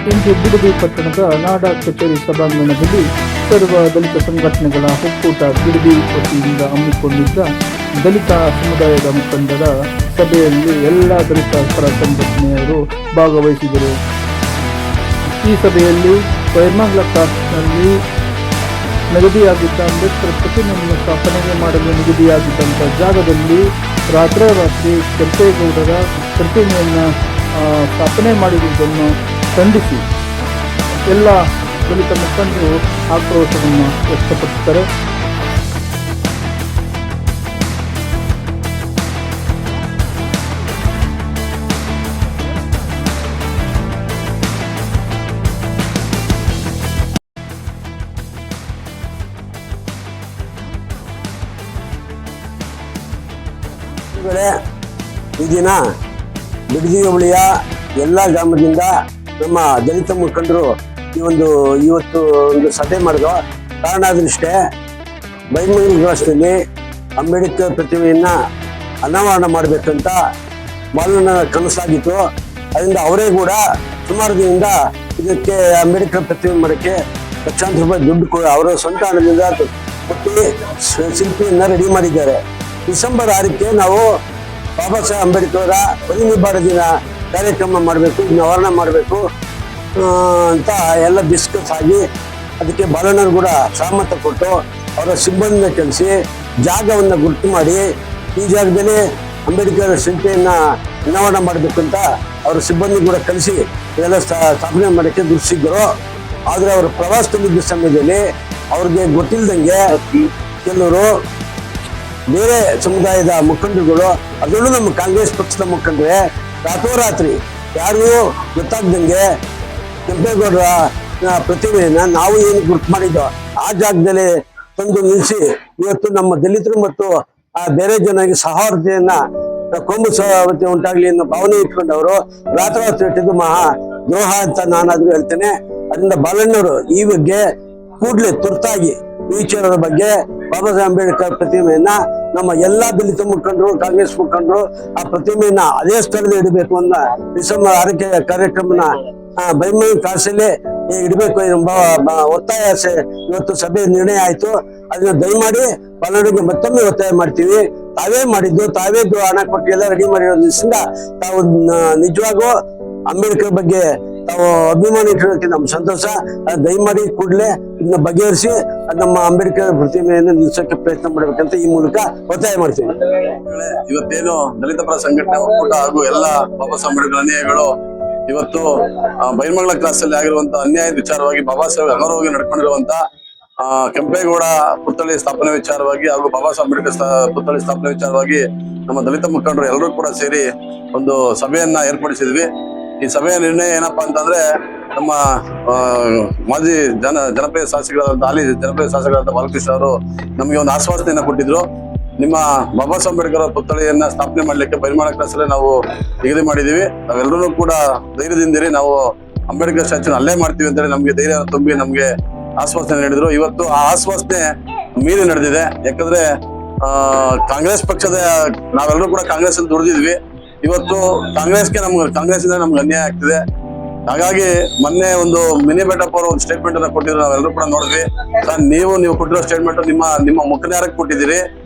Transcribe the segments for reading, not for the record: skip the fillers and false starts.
ಇಂದು ಬಿಡದಿ ಪಟ್ಟಣದ ನಾಡ ಕಚೇರಿ ಸಭಾಂಗಣದಲ್ಲಿ ಸರ್ವ ದಲಿತ ಸಂಘಟನೆಗಳ ಒಕ್ಕೂಟ ಬಿಡದಿ ವತಿಯಿಂದ ಹಮ್ಮಿಕೊಂಡಿದ್ದ ದಲಿತ ಸಮುದಾಯದ ಮುಖಂಡರ ಸಭೆಯಲ್ಲಿ ಎಲ್ಲ ದಲಿತ ಪರ ಸಂಘಟನೆಯವರು ಭಾಗವಹಿಸಿದರು. ಈ ಸಭೆಯಲ್ಲಿ ಬೈರ್ಮಂಗ್ಲ ಕ್ರಾಸ್ನಲ್ಲಿ ನಿಗದಿಯಾಗಿದ್ದ ಅಂಬೇಡ್ಕರ್ ಪ್ರತಿಮೆಯನ್ನು ಸ್ಥಾಪನೆಗೆ ಮಾಡಲು ನಿಗದಿಯಾಗಿದ್ದಂಥ ಜಾಗದಲ್ಲಿ ರಾತ್ರೋರಾತ್ರಿ ಕೆಂಪೇಗೌಡರ ಪ್ರತಿಮೆಯನ್ನು ಸ್ಥಾಪನೆ ಮಾಡಿರುವುದನ್ನು ಖಂಡಿಸಿ ಎಲ್ಲ ದಲಿತ ಮುಖಂಡರು ಆಕ್ರೋಶವನ್ನು ವ್ಯಕ್ತಪಡಿಸುತ್ತಾರೆ. ಈ ದಿನ ಬಿಡದಿ ಹೋಬಳಿಯ ಎಲ್ಲ ಗ್ರಾಮದಿಂದ ನಮ್ಮ ದಲಿತ ಮುಖಂಡರು ಇವತ್ತು ಒಂದು ಸಭೆ ಮಾಡಿದ ಕಾರಣ ಅದೃಷ್ಟೇ ಬೈರ್ಮಂಗ್ಲ ಕ್ರಾಸ್ನಲ್ಲಿ ಅಂಬೇಡ್ಕರ್ ಪ್ರತಿಮೆಯನ್ನ ಅನಾವರಣ ಮಾಡಬೇಕಂತ ಬಾಲನ ಕನಸಾಗಿತ್ತು. ಅದರಿಂದ ಅವರೇ ಕೂಡ ಸುಮಾರು ದಿನದಿಂದ ಇದಕ್ಕೆ ಅಂಬೇಡ್ಕರ್ ಪ್ರತಿಮೆ ಮಾಡೋಕ್ಕೆ ಲಕ್ಷಾಂತರ ರೂಪಾಯಿ ದುಡ್ಡು ಅವರ ಸ್ವಂತ ಹಣದಿಂದ ಕೊಟ್ಟು ಶಿಲ್ಪಿಯನ್ನ ರೆಡಿ ಮಾಡಿದ್ದಾರೆ. ಡಿಸೆಂಬರ್ 6ಕ್ಕೆ ನಾವು ಬಾಬಾ ಸಾಹೇಬ್ ಅಂಬೇಡ್ಕರ್ ಪರಿನಿಬ್ಬಾರ ದಿನ ಕಾರ್ಯಕ್ರಮ ಮಾಡಬೇಕು, ಅನಾವರಣ ಮಾಡಬೇಕು ಅಂತ ಎಲ್ಲ ಡಿಸ್ಕಸ್ ಆಗಿ ಅದಕ್ಕೆ ಬಾಲಣ್ಣರು ಕೂಡ ಸಹಮತ ಕೊಟ್ಟು ಅವರ ಸಿಬ್ಬಂದಿನ ಕಳಿಸಿ ಜಾಗವನ್ನು ಗುರುತು ಮಾಡಿ ಈ ಜಾಗದಲ್ಲಿ ಅಂಬೇಡ್ಕರ್ ಶಿಲ್ಪಿಯನ್ನ ಅನಾವರಣ ಮಾಡಬೇಕಂತ ಅವರ ಸಿಬ್ಬಂದಿ ಕೂಡ ಕಳಿಸಿ ಇದೆಲ್ಲ ಸ್ಥಾಪನೆ ಮಾಡೋಕ್ಕೆ ದುರ್ಸಿದ್ದರು. ಆದರೆ ಅವರು ಪ್ರವಾಸದಲ್ಲಿದ್ದ ಸಮಯದಲ್ಲಿ ಅವ್ರಿಗೆ ಗೊತ್ತಿಲ್ಲದಂಗೆ ಕೆಲವರು ಬೇರೆ ಸಮುದಾಯದ ಮುಖಂಡರುಗಳು, ಅದರಲ್ಲೂ ನಮ್ಮ ಕಾಂಗ್ರೆಸ್ ಪಕ್ಷದ ಮುಖಂಡರೇ ರಾತ್ರೋರಾತ್ರಿ ಯಾರಿಗೂ ಗೊತ್ತಾಗ್ದಂಗೆ ಕೆಂಪೇಗೌಡರ ಪ್ರತಿಮೆಯನ್ನ ನಾವು ಏನು ಗುರುತು ಮಾಡಿದ್ದೋ ಆ ಜಾಗದಲ್ಲಿ ತಂದು ನಿಲ್ಲಿಸಿ ಇವತ್ತು ನಮ್ಮ ದಲಿತರು ಮತ್ತು ಆ ಬೇರೆ ಜನರಿಗೆ ಸಹವರ್ತಿಯನ್ನ ಕೊಂಬು ಸಹವರ್ತಿ ಉಂಟಾಗ್ಲಿ ಅನ್ನೋ ಭಾವನೆ ಇಟ್ಕೊಂಡವರು ರಾತ್ರೋರಾತ್ರಿ ಇಟ್ಟಿದ್ದು ಮಹಾ ದ್ರೋಹ ಅಂತ ನಾನಾದ್ರೂ ಹೇಳ್ತೇನೆ. ಅದರಿಂದ ಬಾಲಣ್ಣವರು ಈ ಬಗ್ಗೆ ಕೂಡಲೇ ತುರ್ತಾಗಿ ಈ ವಿಚಾರದ ಬಗ್ಗೆ ಬಾಬಾ ಸಾಹೇಬ್ ಅಂಬೇಡ್ಕರ್ ಪ್ರತಿಮೆಯನ್ನ ನಮ್ಮ ಎಲ್ಲಾ ದಲಿತ ಮುಖಂಡರು, ಕಾಂಗ್ರೆಸ್ ಮುಖಂಡರು ಆ ಪ್ರತಿಮೆಯನ್ನ ಅದೇ ಸ್ಥಳದಲ್ಲಿ ಇಡಬೇಕು ಅನ್ನೋ ಡಿಸೆಂಬರ್ 6ಕ್ಕೆ ಕಾರ್ಯಕ್ರಮನ ಬೈರ್ಮಂಗ್ಲ ಕ್ರಾಸಲ್ಲಿ ಇಡಬೇಕು ಎಂಬ ಒತ್ತಾಯ ಇವತ್ತು ಸಭೆ ನಿರ್ಣಯ ಆಯ್ತು. ಅದನ್ನ ದಯಮಾಡಿ ಬಾಲಣ್ಣರಿಗೆ ಮತ್ತೊಮ್ಮೆ ಒತ್ತಾಯ ಮಾಡ್ತೀವಿ. ತಾವೇ ಮಾಡಿದ್ದು, ತಾವೇ ಹಣ ಕೊಟ್ಟು ಎಲ್ಲ ರೆಡಿ ಮಾಡಿರೋದ್ರಿಂದ ತಾವು ನಿಜವಾಗೂ ಅಂಬೇಡ್ಕರ್ ಬಗ್ಗೆ ತಾವು ಅಭಿಮಾನ ಇಟ್ಟಿರೋದಕ್ಕೆ ನಮ್ಮ ಸಂತೋಷ. ದಯಮಾಡಿ ಕೂಡಲೇ ಇದನ್ನ ಬಗೆಹರಿಸಿ ನಮ್ಮ ಅಂಬೇಡ್ಕರ್ ಪ್ರತಿಮೆಯನ್ನು ನಿಲ್ಲಿಸೋಕೆ ಪ್ರಯತ್ನ ಮಾಡಬೇಕಂತ ಈ ಮೂಲಕ ಒತ್ತಾಯ ಮಾಡ್ತೀವಿ. ಇವತ್ತೇನು ದಲಿತ ಪರ ಸಂಘಟನೆ ಒಕ್ಕೂಟ ಹಾಗೂ ಎಲ್ಲ ಬಾಬಾ ಸಾಹೇಬ್ ಅಂಬೇಡ್ಕರ್ ಅನುಯಾಯಿಗಳು ಇವತ್ತು ಬೈರ್ಮಂಗ್ಲ ಕ್ರಾಸ್ ಅಲ್ಲಿ ಆಗಿರುವಂತ ಅನ್ಯಾಯದ ವಿಚಾರವಾಗಿ ಬಾಬಾ ಸಾಹೇಬ್ ಅಗೌರವವಾಗಿ ನಡ್ಕೊಂಡಿರುವಂತ ಕೆಂಪೇಗೌಡ ಪುತ್ಥಳಿ ಸ್ಥಾಪನೆ ವಿಚಾರವಾಗಿ ಹಾಗೂ ಬಾಬಾ ಸಾಹೇಬ್ ಅಂಬೇಡ್ಕರ್ ಪುತ್ಥಳಿ ಸ್ಥಾಪನೆ ವಿಚಾರವಾಗಿ ನಮ್ಮ ದಲಿತ ಮುಖಂಡರು ಎಲ್ಲರೂ ಕೂಡ ಸೇರಿ ಒಂದು ಸಭೆಯನ್ನ ಏರ್ಪಡಿಸಿದ್ವಿ. ಈ ಸಭೆಯ ನಿರ್ಣಯ ಏನಪ್ಪಾ ಅಂತಂದ್ರೆ ನಮ್ಮ ಮಾಜಿ ಜನಪ್ರಿಯ ಶಾಸಕರಾದಂತ ಹಾಲಿ ಜನಪ್ರಿಯ ಶಾಸಕರಾದಂತ ಬಾಲಕೃಷ್ಣ ಅವರು ನಮಗೆ ಒಂದು ಆಶ್ವಾಸನೆಯನ್ನ ಕೊಟ್ಟಿದ್ರು. ನಿಮ್ಮ ಬಾಬಾ ಸಾಹೇಬ್ ಅಂಬೇಡ್ಕರ್ ಪುತ್ಥಳಿಯನ್ನ ಸ್ಥಾಪನೆ ಮಾಡ್ಲಿಕ್ಕೆ ಬೈರ್ಮಂಗ್ಲ ಕ್ರಾಸಲ್ಲಿ ನಾವು ನಿಗದಿ ಮಾಡಿದೀವಿ. ನಾವೆಲ್ಲರೂ ಕೂಡ ಧೈರ್ಯದಿಂದಿರಿ, ನಾವು ಅಂಬೇಡ್ಕರ್ ಸ್ಟ್ಯಾಚ್ಯೂನ ಅಲ್ಲೇ ಮಾಡ್ತೀವಿ ಅಂತೇಳಿ ನಮ್ಗೆ ಧೈರ್ಯ ತುಂಬಿ ನಮ್ಗೆ ಆಶ್ವಾಸನೆ ನೀಡಿದ್ರು. ಇವತ್ತು ಆ ಆಶ್ವಾಸನೆ ಮೀರಿ ನಡೆದಿದೆ. ಯಾಕಂದ್ರೆ ಕಾಂಗ್ರೆಸ್ ಪಕ್ಷದ ನಾವೆಲ್ಲರೂ ಕೂಡ ಕಾಂಗ್ರೆಸ್ ಅಲ್ಲಿ ದುಡಿದಿದ್ವಿ. ಇವತ್ತು ಕಾಂಗ್ರೆಸ್ಸಿಂದ ನಮ್ಗೆ ಅನ್ಯಾಯ ಆಗ್ತಿದೆ. ಹಾಗಾಗಿ ಮೊನ್ನೆ ಒಂದು ಮಿನಿ ಬೆಟಪ್ ಅವರು ಒಂದು ಸ್ಟೇಟ್ಮೆಂಟ್ ಅನ್ನ ಕೊಟ್ಟಿದ್ರು, ನಾವೆಲ್ಲರೂ ಕೂಡ ನೋಡಿದ್ವಿ. ಸರ್, ನೀವು ಕೊಟ್ಟಿರೋ ಸ್ಟೇಟ್ಮೆಂಟ್ ನಿಮ್ಮ ಮುಖನ್ಯಾರಕ್ಕೆ ಕೊಟ್ಟಿದ್ದೀರಿ,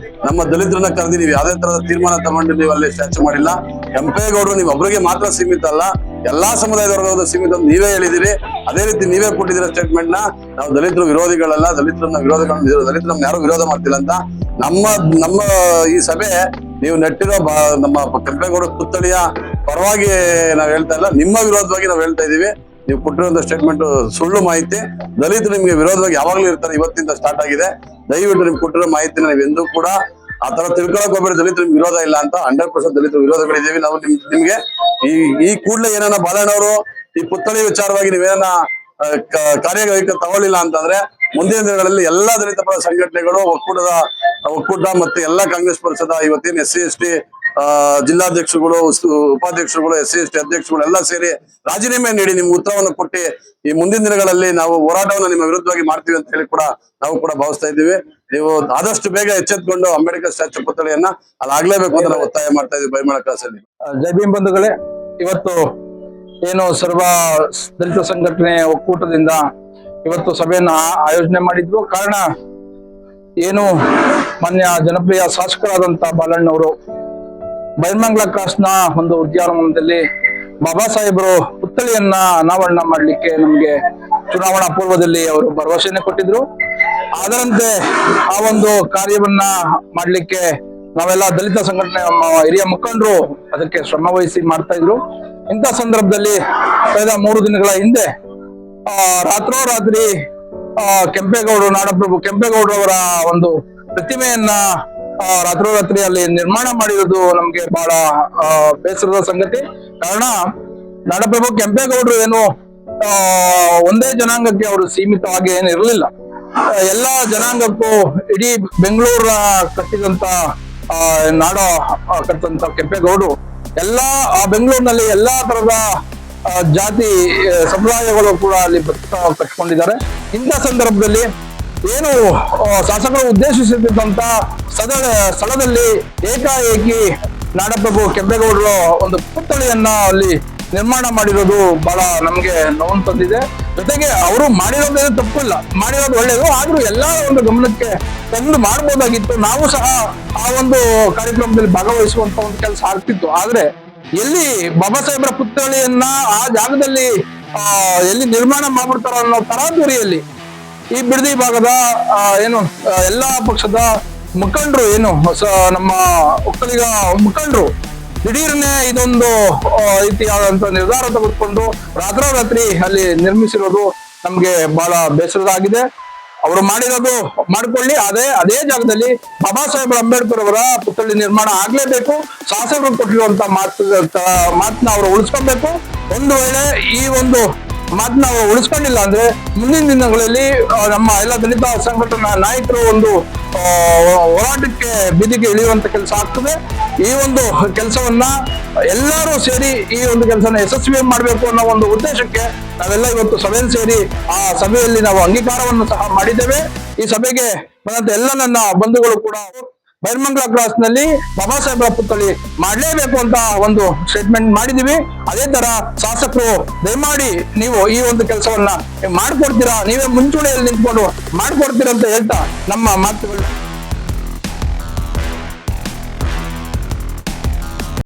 ನಮ್ಮ ದಲಿತರನ್ನ ಕರೆದಿದ್ದೀವಿ, ಯಾವುದೇ ತರದ ತೀರ್ಮಾನ ತಗೊಂಡು ನೀವು ಅಲ್ಲಿ ಸ್ಟ್ಯಾಚ್ಯೂ ಮಾಡಿಲ್ಲ. ಕೆಂಪೇಗೌಡರು ನೀವು ಒಬ್ಬರಿಗೆ ಮಾತ್ರ ಸೀಮಿತ ಅಲ್ಲ, ಎಲ್ಲಾ ಸಮುದಾಯದವರ್ಗದ ಸೀಮಿತ ನೀವೇ ಹೇಳಿದಿರಿ. ಅದೇ ರೀತಿ ನೀವೇ ಕೊಟ್ಟಿದ್ದೀರ ಸ್ಟೇಟ್ಮೆಂಟ್ ನ. ನಾವು ದಲಿತರು ವಿರೋಧಿಗಳಲ್ಲ, ದಲಿತರನ್ನ ಯಾರು ವಿರೋಧ ಮಾಡ್ತಿಲ್ಲ ಅಂತ ನಮ್ಮ ಈ ಸಭೆ ನೀವು ನೆಟ್ಟಿರೋ ನಮ್ಮ ಕೆಂಪೇಗೌಡ ಪುತ್ಥಳಿಯ ಪರವಾಗಿ ನಾವ್ ಹೇಳ್ತಾ ಇಲ್ಲ, ನಿಮ್ಮ ವಿರೋಧವಾಗಿ ನಾವು ಹೇಳ್ತಾ ಇದೀವಿ. ನೀವು ಕೊಟ್ಟಿರುವಂತ ಸ್ಟೇಟ್ಮೆಂಟ್ ಸುಳ್ಳು ಮಾಹಿತಿ. ದಲಿತರು ನಿಮ್ಗೆ ವಿರೋಧವಾಗಿ ಯಾವಾಗ್ಲೂ ಇರ್ತಾರೆ, ಇವತ್ತಿಂದ ಸ್ಟಾರ್ಟ್ ಆಗಿದೆ. ದಯವಿಟ್ಟು ನಿಮ್ಗೆ ಕೊಟ್ಟಿರೋ ಮಾಹಿತಿನ ನೀವು ಎಂದೂ ಕೂಡ ಆ ತರ ತಿಳ್ಕೊಳಕ್ ಹೋಗ್ಬೇಡಿ. ದಲಿತರು ವಿರೋಧ ಇಲ್ಲ ಅಂತ 100% ದಲಿತರು ವಿರೋಧಗಳಿದ್ದೀವಿ ನಾವು. ನಿಮ್ಗೆ ಈ ಕೂಡಲೇ ಏನಾನ ಬಾಲಣ್ಣವರು ಈ ಪುತ್ಥಳಿ ವಿಚಾರವಾಗಿ ನೀವೇನ ಕಾರ್ಯವೈಖರಿ ತಗೊಳ್ಳಿಲ್ಲ ಅಂತಂದ್ರೆ ಮುಂದಿನ ದಿನಗಳಲ್ಲಿ ಎಲ್ಲಾ ದಲಿತ ಪರ ಸಂಘಟನೆಗಳು ಒಕ್ಕೂಟ ಮತ್ತೆ ಎಲ್ಲಾ ಕಾಂಗ್ರೆಸ್ ಪಕ್ಷದ ಇವತ್ತೇನು SC/ST ಜಿಲ್ಲಾಧ್ಯಕ್ಷರುಗಳು, ಉಪಾಧ್ಯಕ್ಷರುಗಳು, SC/ST ಅಧ್ಯಕ್ಷರುಗಳು ಎಲ್ಲ ಸೇರಿ ರಾಜೀನಾಮೆ ನೀಡಿ ನಿಮ್ಗೆ ಉತ್ತರವನ್ನು ಕೊಟ್ಟು ಈ ಮುಂದಿನ ದಿನಗಳಲ್ಲಿ ನಾವು ಹೋರಾಟವನ್ನು ನಿಮ್ಮ ವಿರುದ್ಧವಾಗಿ ಮಾಡ್ತೀವಿ ಅಂತ ಹೇಳಿ ಕೂಡ ನಾವು ಕೂಡ ಭಾವಿಸ್ತಾ ಇದ್ದೀವಿ. ನೀವು ಆದಷ್ಟು ಬೇಗ ಎಚ್ಚೆತ್ಕೊಂಡು ಅಂಬೇಡ್ಕರ್ ಸ್ಟ್ಯಾಚ್ಯೂ ಪುತ್ಥಳಿಯನ್ನ ಅಲ್ಲಿ ಆಗ್ಲೇಬೇಕು ಅಂತ ನಾವು ಒತ್ತಾಯ ಮಾಡ್ತಾ ಇದ್ದೀವಿ ಬೈರ್ಮಂಗ್ಲ ಕ್ರಾಸಲ್ಲಿ. ಜೈ ಭೀಮ್ ಬಂಧುಗಳೇ, ಇವತ್ತು ಏನು ಸರ್ವ ದಲಿತ ಸಂಘಟನೆ ಒಕ್ಕೂಟದಿಂದ ಇವತ್ತು ಸಭೆಯನ್ನ ಆಯೋಜನೆ ಮಾಡಿದ್ವು. ಕಾರಣ ಏನು, ಮಾನ್ಯ ಜನಪ್ರಿಯ ಶಾಸಕರಾದಂತ ಬಾಲಣ್ಣವರು ಬೈರ್ಮಂಗ್ಲ ಕ್ರಾಸ್ನ ಒಂದು ಉದ್ಯಾನವನದಲ್ಲಿ ಬಾಬಾ ಸಾಹೇಬರು ಪುತ್ಥಳಿಯನ್ನ ಅನಾವರಣ ಮಾಡ್ಲಿಕ್ಕೆ ನಮ್ಗೆ ಚುನಾವಣಾ ಪೂರ್ವದಲ್ಲಿ ಅವರು ಭರವಸೆನೆ ಕೊಟ್ಟಿದ್ರು. ಅದರಂತೆ ಆ ಒಂದು ಕಾರ್ಯವನ್ನ ಮಾಡ್ಲಿಕ್ಕೆ ನಾವೆಲ್ಲ ದಲಿತ ಸಂಘಟನೆ ಹಿರಿಯ ಮುಖಂಡರು ಅದಕ್ಕೆ ಶ್ರಮ ವಹಿಸಿ ಮಾಡ್ತಾ ಇದ್ರು. ಇಂಥ ಸಂದರ್ಭದಲ್ಲಿ ಕಳೆದ 3 ದಿನಗಳ ಹಿಂದೆ ರಾತ್ರೋರಾತ್ರಿ ಕೆಂಪೇಗೌಡರು, ನಾಡಪ್ರಭು ಕೆಂಪೇಗೌಡರವರ ಒಂದು ಪ್ರತಿಮೆಯನ್ನ ರಾತ್ರೋರಾತ್ರಿ ಅಲ್ಲಿ ನಿರ್ಮಾಣ ಮಾಡಿರೋದು ನಮ್ಗೆ ಬಹಳ ಬೇಸರದ ಸಂಗತಿ. ಕಾರಣ ನಾಡಪ್ರಭು ಕೆಂಪೇಗೌಡರು ಏನು ಒಂದೇ ಜನಾಂಗಕ್ಕೆ ಅವರು ಸೀಮಿತವಾಗಿ ಏನು ಇರಲಿಲ್ಲ. ಎಲ್ಲಾ ಜನಾಂಗಕ್ಕೂ ಇಡೀ ಬೆಂಗಳೂರ ಕಟ್ಟಿದಂತ ನಾಡ ಕಟ್ಟಂತ ಕೆಂಪೇಗೌಡರು ಎಲ್ಲಾ ಆ ಬೆಂಗಳೂರಿನಲ್ಲಿ ಎಲ್ಲಾ ತರದ ಜಾತಿ ಸಮುದಾಯಗಳು ಕೂಡ ಅಲ್ಲಿ ಕಟ್ಕೊಂಡಿದ್ದಾರೆ. ಇಂಥ ಸಂದರ್ಭದಲ್ಲಿ ಏನು ಶಾಸಕರು ಉದ್ದೇಶಿಸಿದಂತ ಸ್ಥಳದಲ್ಲಿ ಏಕಾಏಕಿ ನಾಡಪ್ರಭು ಕೆಂಪೇಗೌಡರು ಒಂದು ಪುತ್ಥಳಿಯನ್ನ ಅಲ್ಲಿ ನಿರ್ಮಾಣ ಮಾಡಿರೋದು ಬಹಳ ನಮ್ಗೆ ನೋವು ತಂದಿದೆ. ಜೊತೆಗೆ ಅವರು ಮಾಡಿರೋದೇ ತಪ್ಪಿಲ್ಲ, ಮಾಡಿರೋದು ಒಳ್ಳೇದು. ಆದ್ರೂ ಎಲ್ಲಾ ಒಂದು ಗಮನಕ್ಕೆ ತಂದು ಮಾಡ್ಬೋದಾಗಿತ್ತು. ನಾವು ಸಹ ಆ ಒಂದು ಕಾರ್ಯಕ್ರಮದಲ್ಲಿ ಭಾಗವಹಿಸುವಂತ ಒಂದು ಕೆಲಸ ಆಗ್ತಿತ್ತು. ಆದ್ರೆ ಎಲ್ಲಿ ಬಾಬಾ ಸಾಹೇಬ್ರ ಪುತ್ಥಳಿಯನ್ನ ಆ ಜಾಗದಲ್ಲಿ ಎಲ್ಲಿ ನಿರ್ಮಾಣ ಮಾಡ್ಬಿಡ್ತಾರ ಅನ್ನೋ ತರಾತುರಿಯಲ್ಲಿ ಈ ಬಿಡದಿ ಭಾಗದ ಏನು ಎಲ್ಲಾ ಪಕ್ಷದ ಮುಖಂಡರು, ಏನು ನಮ್ಮ ಒಕ್ಕಲಿಗ ಮುಖಂಡರು ದಿಢೀರ್ನೆ ಇದೊಂದು ರೀತಿಯಾದಂತ ನಿರ್ಧಾರ ತೆಗೆದುಕೊಂಡು ರಾತ್ರೋರಾತ್ರಿ ಅಲ್ಲಿ ನಿರ್ಮಿಸಿರೋದು ನಮ್ಗೆ ಬಹಳ ಬೇಸರದಾಗಿದೆ. ಅವರು ಮಾಡಿರೋದು ಮಾಡ್ಕೊಳ್ಳಿ, ಅದೇ ಜಾಗದಲ್ಲಿ ಬಾಬಾ ಸಾಹೇಬ್ ಅಂಬೇಡ್ಕರ್ ಅವರ ಪುತ್ಥಳಿ ನಿರ್ಮಾಣ ಆಗ್ಲೇಬೇಕು. ಶಾಸಕರು ಕೊಟ್ಟಿರುವಂತ ಮಾತನ್ನ ಅವರು ಉಳಿಸ್ಕೊಬೇಕು. ಒಂದು ವೇಳೆ ಈ ಒಂದು ಮಾತನ್ನ ಉಳಿಸ್ಕೊಂಡಿಲ್ಲ ಅಂದ್ರೆ ಮುಂದಿನ ದಿನಗಳಲ್ಲಿ ನಮ್ಮ ಎಲ್ಲ ದಲಿತ ಸಂಘಟನಾ ನಾಯಕರು ಒಂದು ಹೋರಾಟಕ್ಕೆ ಬೀದಿಗೆ ಇಳಿಯುವಂತ ಕೆಲಸ ಆಗ್ತದೆ. ಈ ಒಂದು ಕೆಲಸವನ್ನ ಎಲ್ಲರೂ ಸೇರಿ ಈ ಒಂದು ಕೆಲಸನ ಯಶಸ್ವಿ ಮಾಡಬೇಕು ಅನ್ನೋ ಒಂದು ಉದ್ದೇಶಕ್ಕೆ ನಾವೆಲ್ಲ ಇವತ್ತು ಸಭೆಯಲ್ಲಿ ಸೇರಿ ಆ ಸಭೆಯಲ್ಲಿ ನಾವು ಅಂಗೀಕಾರವನ್ನು ಸಹ ಮಾಡಿದ್ದೇವೆ. ಈ ಸಭೆಗೆ ಬಂದಂತ ಎಲ್ಲ ನನ್ನ ಬಂಧುಗಳು ಕೂಡ ಬೈರ್ಮಂಗ್ಲ ಕ್ರಾಸ್ ನಲ್ಲಿ ಬಾಬಾ ಸಾಹೇಬ್ರ ಪುತ್ಥಳಿ ಮಾಡ್ಲೇಬೇಕು ಅಂತ ಒಂದು ಸ್ಟೇಟ್ಮೆಂಟ್ ಮಾಡಿದೀವಿ. ಅದೇ ತರ ಶಾಸಕರು ದಯಮಾಡಿ ನೀವು ಈ ಒಂದು ಕೆಲಸವನ್ನ ಮಾಡ್ಕೊಡ್ತೀರಾ, ನೀವೇ ಮುಂಚೂಣಿಯಲ್ಲಿ ನಿಂತ್ಕೊಂಡು ಮಾಡ್ಕೊಡ್ತೀರಾ ಅಂತ ಹೇಳ್ತಾ ನಮ್ಮ ಮಾತುಗಳು